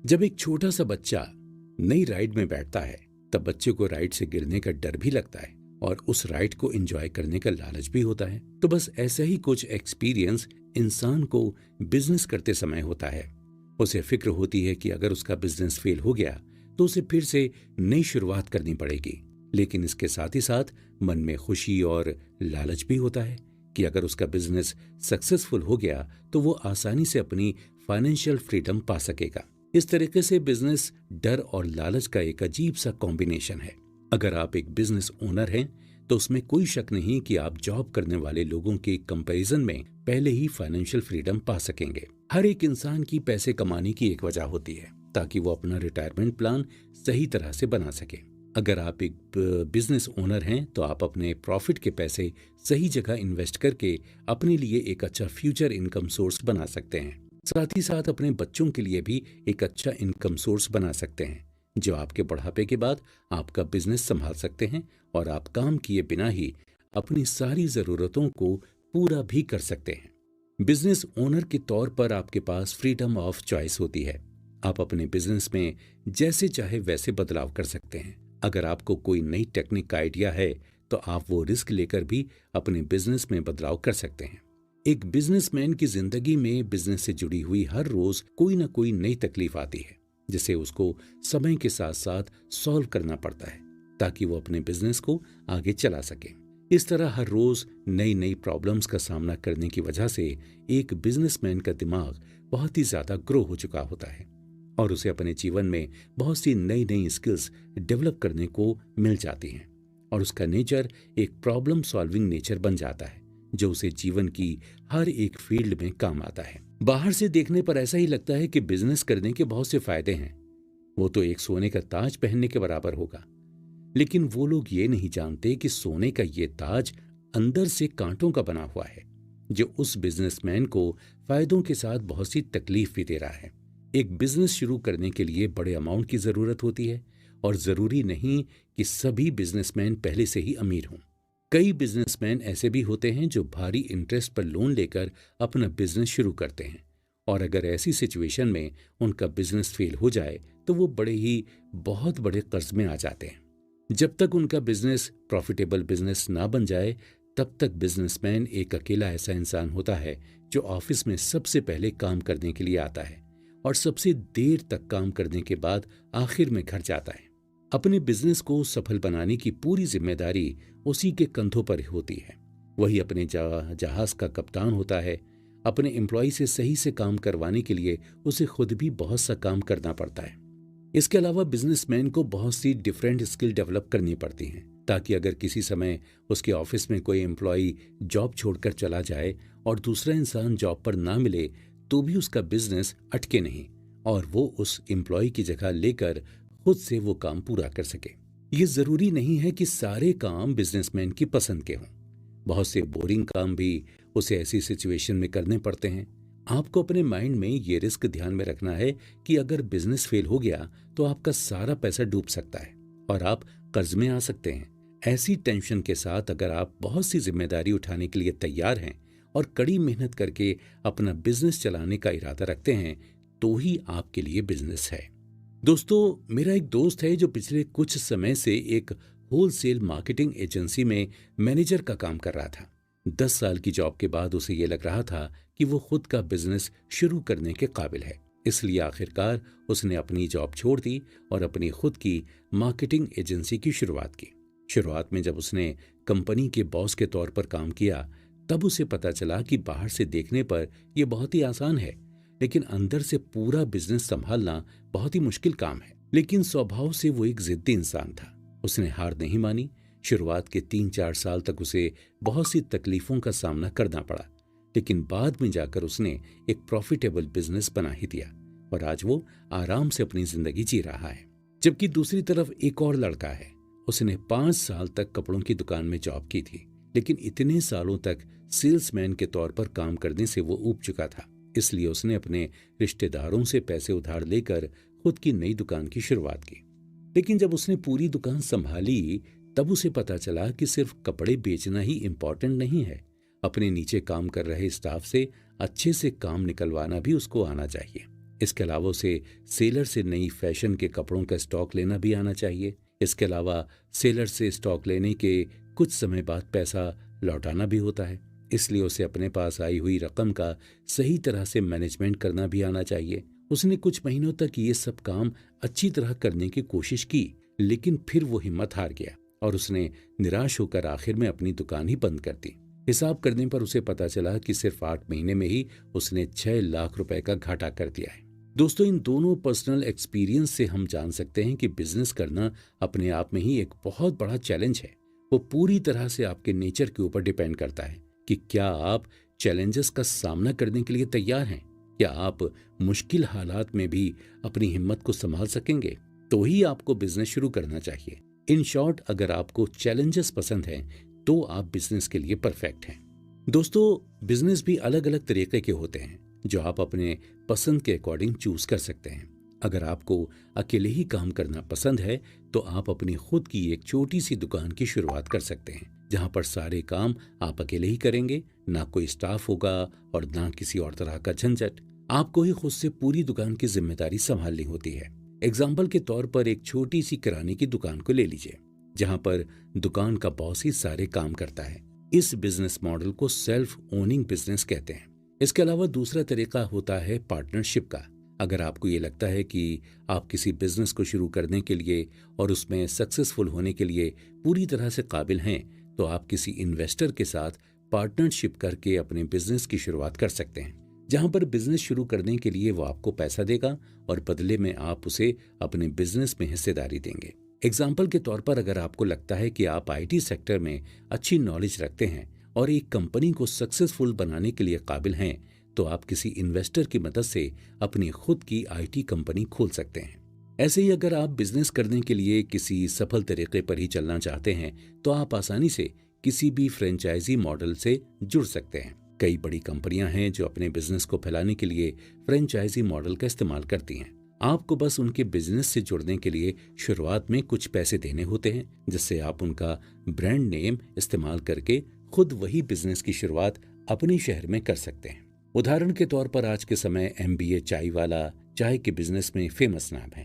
जब एक छोटा सा बच्चा नई राइड में बैठता है, तब बच्चे को राइड से गिरने का डर भी लगता है और उस राइड को एंजॉय करने का लालच भी होता है। तो बस ऐसा ही कुछ एक्सपीरियंस इंसान को बिजनेस करते समय होता है। उसे फिक्र होती है कि अगर उसका बिजनेस फेल हो गया तो उसे फिर से नई शुरुआत करनी पड़ेगी। लेकिन इसके साथ ही साथ मन में खुशी और लालच भी होता है कि अगर उसका बिजनेस सक्सेसफुल हो गया तो वो आसानी से अपनी फाइनेंशियल फ्रीडम पा सकेगा। इस तरीके से बिजनेस डर और लालच का एक अजीब सा कॉम्बिनेशन है। अगर आप एक बिजनेस ओनर हैं तो उसमें कोई शक नहीं कि आप जॉब करने वाले लोगों के कंपैरिजन में पहले ही फाइनेंशियल फ्रीडम पा सकेंगे। हर एक इंसान की पैसे कमाने की एक वजह होती है ताकि वो अपना रिटायरमेंट प्लान सही तरह से बना सके। अगर आप एक बिजनेस ओनर हैं तो आप अपने प्रॉफिट के पैसे सही जगह इन्वेस्ट करके अपने लिए एक अच्छा फ्यूचर इनकम सोर्स बना सकते हैं। साथ ही साथ अपने बच्चों के लिए भी एक अच्छा इनकम सोर्स बना सकते हैं, जो आपके बुढ़ापे के बाद आपका बिजनेस संभाल सकते हैं और आप काम किए बिना ही अपनी सारी जरूरतों को पूरा भी कर सकते हैं। बिजनेस ओनर के तौर पर आपके पास फ्रीडम ऑफ चॉइस होती है। आप अपने बिजनेस में जैसे चाहे वैसे बदलाव कर सकते हैं। अगर आपको कोई नई टेक्निक का आइडिया है तो आप वो रिस्क लेकर भी अपने बिजनेस में बदलाव कर सकते हैं। एक बिजनेसमैन की जिंदगी में बिजनेस से जुड़ी हुई हर रोज कोई ना कोई नई तकलीफ आती है, जिसे उसको समय के साथ साथ सॉल्व करना पड़ता है ताकि वो अपने बिजनेस को आगे चला सके। इस तरह हर रोज नई नई प्रॉब्लम्स का सामना करने की वजह से एक बिजनेसमैन का दिमाग बहुत ही ज्यादा ग्रो हो चुका होता है और उसे अपने जीवन में बहुत सी नई नई स्किल्स डेवलप करने को मिल जाती हैं और उसका नेचर एक प्रॉब्लम सॉल्विंग नेचर बन जाता है, जो उसे जीवन की हर एक फील्ड में काम आता है। बाहर से देखने पर ऐसा ही लगता है कि बिजनेस करने के बहुत से फायदे हैं, वो तो एक सोने का ताज पहनने के बराबर होगा। लेकिन वो लोग ये नहीं जानते कि सोने का ये ताज अंदर से कांटों का बना हुआ है, जो उस बिजनेसमैन को फायदों के साथ बहुत सी तकलीफ भी दे रहा है। एक बिजनेस शुरू करने के लिए बड़े अमाउंट की जरूरत होती है और जरूरी नहीं कि सभी बिजनेसमैन पहले से ही अमीर हों। कई बिजनेसमैन ऐसे भी होते हैं जो भारी इंटरेस्ट पर लोन लेकर अपना बिजनेस शुरू करते हैं और अगर ऐसी सिचुएशन में उनका बिजनेस फेल हो जाए तो वो बहुत बड़े कर्ज में आ जाते हैं। जब तक उनका बिजनेस प्रॉफिटेबल बिजनेस ना बन जाए तब तक बिजनेसमैन एक अकेला ऐसा इंसान होता है जो ऑफिस में सबसे पहले काम करने के लिए आता है और सबसे देर तक काम करने के बाद आखिर में घर जाता है। अपने बिजनेस को सफल बनाने की पूरी जिम्मेदारी उसी के कंधों पर होती है। वही अपने जहाज का कप्तान होता है। अपने एम्प्लॉय से सही से काम करवाने के लिए उसे खुद भी बहुत सा काम करना पड़ता है। इसके अलावा बिजनेसमैन को बहुत सी डिफरेंट स्किल डेवलप करनी पड़ती हैं ताकि अगर किसी समय उसके ऑफिस में कोई एम्प्लॉय जॉब छोड़कर चला जाए और दूसरा इंसान जॉब पर ना मिले तो भी उसका बिजनेस अटके नहीं और वो उस एम्प्लॉय की जगह लेकर खुद से वो काम पूरा कर सके। ये जरूरी नहीं है कि सारे काम बिजनेसमैन की पसंद के हों। बहुत से बोरिंग काम भी उसे ऐसी सिचुएशन में करने पड़ते हैं। आपको अपने माइंड में ये रिस्क ध्यान में रखना है कि अगर बिजनेस फेल हो गया तो आपका सारा पैसा डूब सकता है और आप कर्ज में आ सकते हैं। ऐसी टेंशन के साथ अगर आप बहुत सी जिम्मेदारी उठाने के लिए तैयार हैं और कड़ी मेहनत करके अपना बिजनेस चलाने का इरादा रखते हैं तो ही आपके लिए बिजनेस है। दोस्तों, मेरा एक दोस्त है जो पिछले कुछ समय से एक होलसेल मार्केटिंग एजेंसी में मैनेजर का काम कर रहा था। 10 साल की जॉब के बाद उसे ये लग रहा था कि वो खुद का बिजनेस शुरू करने के काबिल है। इसलिए आखिरकार उसने अपनी जॉब छोड़ दी और अपनी खुद की मार्केटिंग एजेंसी की शुरुआत की। शुरुआत में जब उसने कंपनी के बॉस के तौर पर काम किया तब उसे पता चला कि बाहर से देखने पर यह बहुत ही आसान है, लेकिन अंदर से पूरा बिजनेस संभालना बहुत ही मुश्किल काम है। लेकिन स्वभाव से वो एक जिद्दी इंसान था। उसने हार नहीं मानी। शुरुआत के 3-4 साल तक उसे बहुत सी तकलीफों का सामना करना पड़ा, लेकिन बाद में जाकर उसने एक प्रॉफिटेबल बिजनेस बना ही दिया और आज वो आराम से अपनी जिंदगी जी रहा है। जबकि दूसरी तरफ एक और लड़का है। उसने 5 साल तक कपड़ों की दुकान में जॉब की थी, लेकिन इतने सालों तक सेल्समैन के तौर पर काम करने से वो ऊब चुका था। इसलिए उसने अपने रिश्तेदारों से पैसे उधार लेकर खुद की नई दुकान की शुरुआत की। लेकिन जब उसने पूरी दुकान संभाली तब उसे पता चला कि सिर्फ कपड़े बेचना ही इम्पोर्टेंट नहीं है, अपने नीचे काम कर रहे स्टाफ से अच्छे से काम निकलवाना भी उसको आना चाहिए। इसके अलावा उसे सेलर से नई फैशन के कपड़ों का स्टॉक लेना भी आना चाहिए। इसके अलावा सेलर से स्टॉक लेने के कुछ समय बाद पैसा लौटाना भी होता है, इसलिए उसे अपने पास आई हुई रकम का सही तरह से मैनेजमेंट करना भी आना चाहिए। उसने कुछ महीनों तक ये सब काम अच्छी तरह करने की कोशिश की, लेकिन फिर वो हिम्मत हार गया और उसने निराश होकर आखिर में अपनी दुकान ही बंद कर दी। हिसाब करने पर उसे पता चला कि सिर्फ 8 महीने में ही उसने 6 लाख रुपए का घाटा कर दिया है। दोस्तों, इन दोनों पर्सनल एक्सपीरियंस से हम जान सकते हैं कि बिजनेस करना अपने आप में ही एक बहुत बड़ा चैलेंज है। वो पूरी तरह से आपके नेचर के ऊपर डिपेंड करता है कि क्या आप चैलेंजेस का सामना करने के लिए तैयार हैं। क्या आप मुश्किल हालात में भी अपनी हिम्मत को संभाल सकेंगे? तो ही आपको बिजनेस शुरू करना चाहिए। इन शॉर्ट, अगर आपको चैलेंजेस पसंद हैं तो आप बिजनेस के लिए परफेक्ट हैं। दोस्तों, बिजनेस भी अलग अलग तरीके के होते हैं जो आप अपने पसंद के अकॉर्डिंग चूज कर सकते हैं। अगर आपको अकेले ही काम करना पसंद है तो आप अपनी खुद की एक छोटी सी दुकान की शुरुआत कर सकते हैं, जहां पर सारे काम आप अकेले ही करेंगे, ना कोई स्टाफ होगा और ना किसी और तरह का झंझट। आपको ही खुद से पूरी दुकान की जिम्मेदारी संभालनी होती है। एग्जाम्पल के तौर पर एक छोटी सी किराने की दुकान को ले लीजिए, जहां पर दुकान का बॉस ही सारे काम करता है। इस बिजनेस मॉडल को सेल्फ ओनिंग बिजनेस कहते हैं। इसके अलावा दूसरा तरीका होता है पार्टनरशिप का। अगर आपको ये लगता है कि आप किसी बिजनेस को शुरू करने के लिए और उसमें सक्सेसफुल होने के लिए पूरी तरह से काबिल हैं, तो आप किसी इन्वेस्टर के साथ पार्टनरशिप करके अपने बिजनेस की शुरुआत कर सकते हैं, जहां पर बिजनेस शुरू करने के लिए वो आपको पैसा देगा और बदले में आप उसे अपने बिजनेस में हिस्सेदारी देंगे। एग्जाम्पल के तौर पर, अगर आपको लगता है कि आप IT सेक्टर में अच्छी नॉलेज रखते हैं और एक कंपनी को सक्सेसफुल बनाने के लिए काबिल हैं, तो आप किसी इन्वेस्टर की मदद से अपनी खुद की IT कंपनी खोल सकते हैं। ऐसे ही अगर आप बिजनेस करने के लिए किसी सफल तरीके पर ही चलना चाहते हैं, तो आप आसानी से किसी भी फ्रेंचाइजी मॉडल से जुड़ सकते हैं। कई बड़ी कंपनियां हैं जो अपने बिजनेस को फैलाने के लिए फ्रेंचाइजी मॉडल का इस्तेमाल करती हैं। आपको बस उनके बिजनेस से जुड़ने के लिए शुरुआत में कुछ पैसे देने होते हैं, जिससे आप उनका ब्रांड नेम इस्तेमाल करके खुद वही बिजनेस की शुरुआत अपने शहर में कर सकते हैं। उदाहरण के तौर पर आज के समय MBA चाय वाला चाय के बिजनेस में फेमस नाम है।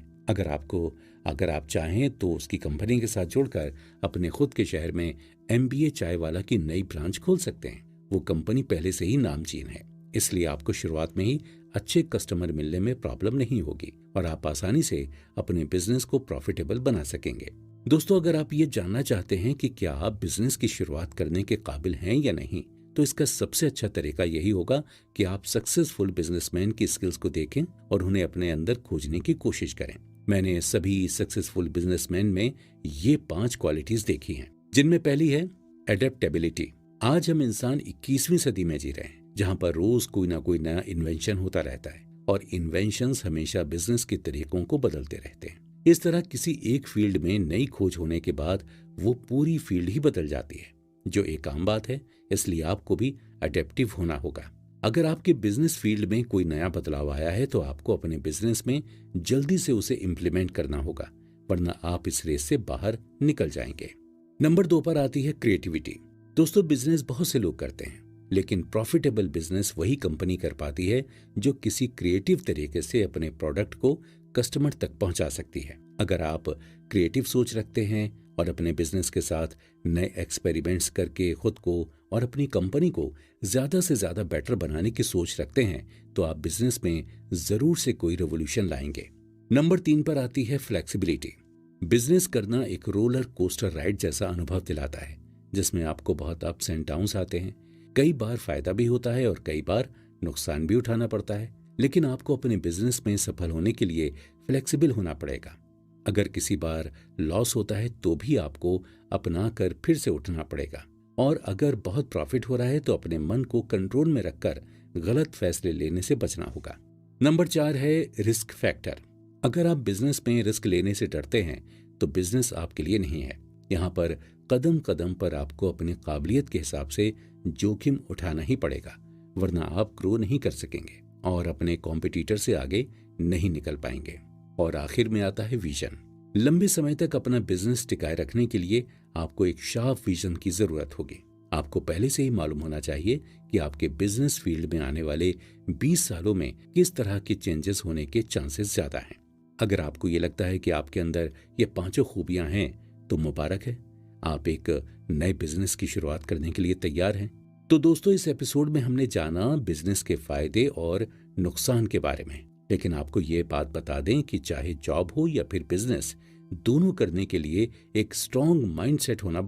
अगर आप चाहें तो उसकी कंपनी के साथ जुड़कर अपने खुद के शहर में MBA चाय वाला की नई ब्रांच खोल सकते हैं। वो कंपनी पहले से ही नामचीन है, इसलिए आपको शुरुआत में ही अच्छे कस्टमर मिलने में प्रॉब्लम नहीं होगी और आप आसानी से अपने बिजनेस को प्रॉफिटेबल बना सकेंगे। दोस्तों, अगर आप ये जानना चाहते हैं कि क्या आप बिजनेस की शुरुआत करने के काबिल हैं या नहीं, तो इसका सबसे अच्छा तरीका यही होगा कि आप सक्सेसफुल बिजनेसमैन की स्किल्स को देखें और उन्हें अपने अंदर खोजने की कोशिश करें। मैंने सभी सक्सेसफुल बिजनेसमैन में ये 5 क्वालिटीज देखी हैं, जिनमें पहली है एडेप्टेबिलिटी। आज हम इंसान 21वीं सदी में जी रहे हैं, जहां पर रोज कोई ना कोई नया इन्वेंशन होता रहता है और इन्वेंशंस हमेशा बिजनेस के तरीकों को बदलते रहते हैं। इस तरह किसी एक फील्ड में नई खोज होने के बाद वो पूरी फील्ड ही बदल जाती है, जो एक आम बात है। इसलिए आपको भी अडेप्टिव होना होगा। अगर आपके बिजनेस फील्ड में कोई नया बदलाव आया है तो आपको अपने बिजनेस में जल्दी से उसे इम्प्लीमेंट करना होगा, वरना आप इस रेस से बाहर निकल जाएंगे। नंबर 2 पर आती है क्रिएटिविटी। दोस्तों, बिजनेस बहुत से लोग करते हैं, लेकिन प्रॉफिटेबल बिजनेस वही कंपनी कर पाती है जो किसी क्रिएटिव तरीके से अपने प्रोडक्ट को कस्टमर तक पहुंचा सकती है। अगर आप क्रिएटिव सोच रखते हैं और अपने बिजनेस के साथ नए एक्सपेरिमेंट्स करके खुद को और अपनी कंपनी को ज्यादा से ज्यादा बेटर बनाने की सोच रखते हैं, तो आप बिजनेस में जरूर से कोई रेवोल्यूशन लाएंगे। नंबर 3 पर आती है फ्लेक्सिबिलिटी। बिजनेस करना एक रोलर कोस्टर राइड जैसा अनुभव दिलाता है, जिसमें आपको बहुत अप्स एंड डाउन्स आते हैं। कई बार फायदा भी होता है और कई बार नुकसान भी उठाना पड़ता है, लेकिन आपको अपने बिजनेस में सफल होने के लिए फ्लेक्सिबल होना पड़ेगा। अगर किसी बार लॉस होता है तो भी आपको अपना कर फिर से उठना पड़ेगा, और अगर बहुत प्रॉफिट हो रहा है तो अपने मन को कंट्रोल में रखकर गलत फैसले लेने से बचना होगा। नंबर 4 है रिस्क फैक्टर। अगर आप बिजनेस में रिस्क लेने से डरते हैं तो बिजनेस आपके लिए नहीं है। यहाँ पर कदम कदम पर आपको अपनी काबिलियत के हिसाब से जोखिम उठाना ही पड़ेगा, वरना आप ग्रो नहीं कर सकेंगे और अपने कॉम्पिटिटर से आगे नहीं निकल पाएंगे। और आखिर में आता है विजन। लंबे समय तक अपना बिजनेस टिकाए रखने के लिए आपको एक शार्प विजन की जरूरत होगी। आपको पहले से ही मालूम होना चाहिए कि आपके बिजनेस फील्ड में आने वाले 20 सालों में किस तरह के चेंजेस होने के चांसेस ज्यादा हैं। अगर आपको ये लगता है कि आपके अंदर ये पांचों खूबियां हैं तो मुबारक है, आप एक नए बिजनेस की शुरुआत करने के लिए तैयार हैं। तो दोस्तों, इस एपिसोड में हमने जाना बिजनेस के फायदे और नुकसान के बारे में। लेकिन आपको ये बात बता दें कि चाहे जॉब हो या फिर बिजनेस, दोनों करने के लिए एक स्ट्रॉन्ग माइंडसेट होना